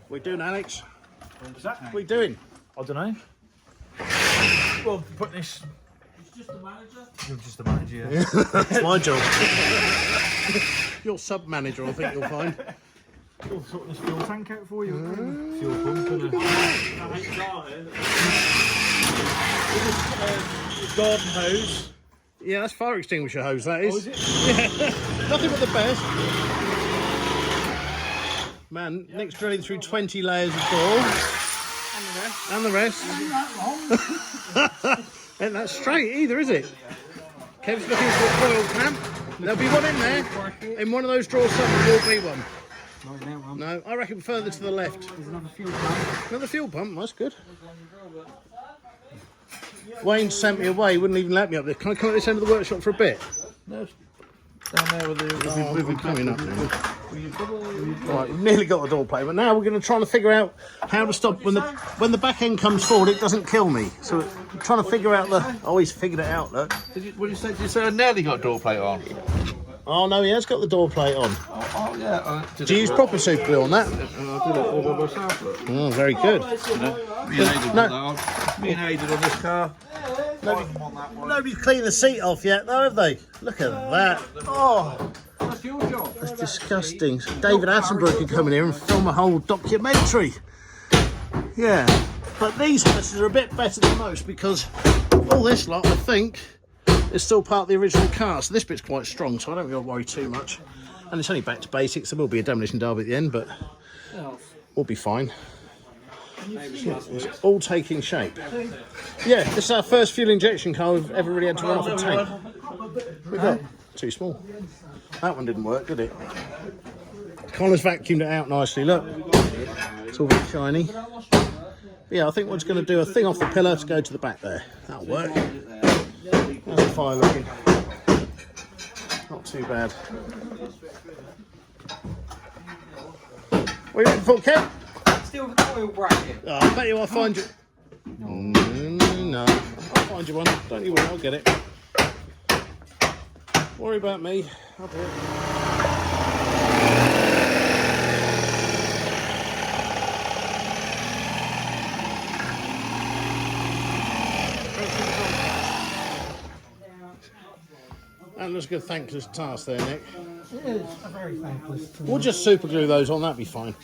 What are we doing, Alex? What was that? What are we doing? I don't know. Well, put this. He's just the manager. You're just the manager, yeah. That's my job. You're sub-manager, I think you'll find. We'll sort this fuel tank out for you. Fuel pump and garden hose. Yeah, that's fire extinguisher hose, that is. Oh, is it? Yeah, nothing but the best. Man, Nick's drilling through 20 layers of door. And the rest. Ain't that straight either, is it? Kev's looking for a coil clamp. There'll be one in there. In one of those drawers somewhere will be one. No, I reckon further to the left. There's another fuel pump. Another fuel pump, that's good. Wayne sent me away, wouldn't even let me up there. Can I come at this end of the workshop for a bit? No, down there with the. We're coming up now. Right, we've nearly got the door plate, but now we're going to try to figure out how to stop when the back end comes forward. It doesn't kill me. So we're trying to figure out the. Oh, he's figured it out. Look. Did you say I nearly got door plate on? Oh no, he has got the door plate on. Oh yeah. Do you use proper super glue on that? I did it all by myself. Oh, very good. Me and Aiden on this car. Nobody's cleaned the seat off yet, though, have they? Look at that. Oh, That's your job. that's disgusting. David Attenborough could come in here and film a whole documentary. Yeah, but these houses are a bit better than most because all this lot, I think, is still part of the original car. So this bit's quite strong, so I don't really worry too much. And it's only back to basics. There will be a demolition derby at the end, but we'll be fine. It's all taking shape. Yeah, this is our first fuel injection car we've ever really had to run off a tank. We got too small. That one didn't work, did it? Connor's vacuumed it out nicely, look. It's all very shiny. But yeah, I think we're just going to do a thing off the pillar to go to the back there. That'll work. How's the fire looking? Not too bad. What are you looking for, Kev? Still with the oil bracket. Oh, I bet you I'll find you. No, I'll find you one. Don't you worry, I'll get it. Worry about me. I'll do it. That looks a good thankless task there, Nick. It is a very thankless tool. We'll just super glue those on, that'd be fine.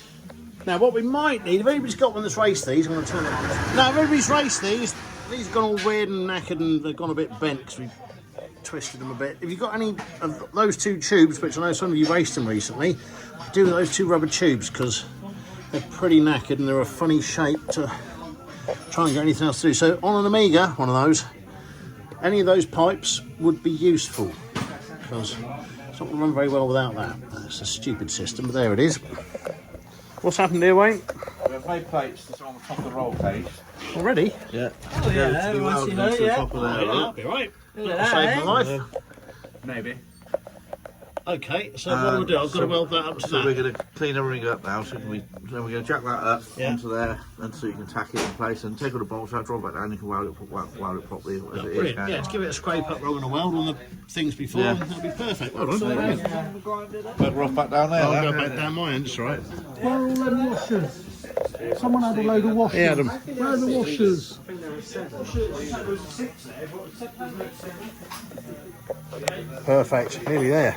Now, what we might need, if anybody's got one that's raced these, I'm going to turn it on. Now, if anybody's raced these have gone all weird and knackered and they've gone a bit bent because we twisted them a bit. If you've got any of those two tubes, which I know some of you raced them recently, do with those two rubber tubes because they're pretty knackered and they're a funny shape to try and get anything else to do. So on an Amiga, one of those, any of those pipes would be useful because it's not going to run very well without that. That's a stupid system, but there it is. What's happened here, Wayne? We've made plates that's on the top of the roll cage. Already? Yeah. Oh yeah, once you know, yeah. Top of there. That'll be right. Look at That'll that, save my life. Maybe. Okay, so what we'll do, I've got to weld that up to So that. we're going to clean everything up now. So then we're going to jack that up Yeah. onto there, and so you can tack it in place and take all the bolts out, drop it down. You can weld it properly as it is. Brilliant. can't Yeah, you? just give it a scrape up rather than a weld on the things before, Yeah. and that'll be perfect. Well done. But we're off back down there. I'll now. go back down my end, it's all right. Where are all them washers? Someone had a load of washers. He had 'em. Where are the washers? Perfect, nearly there.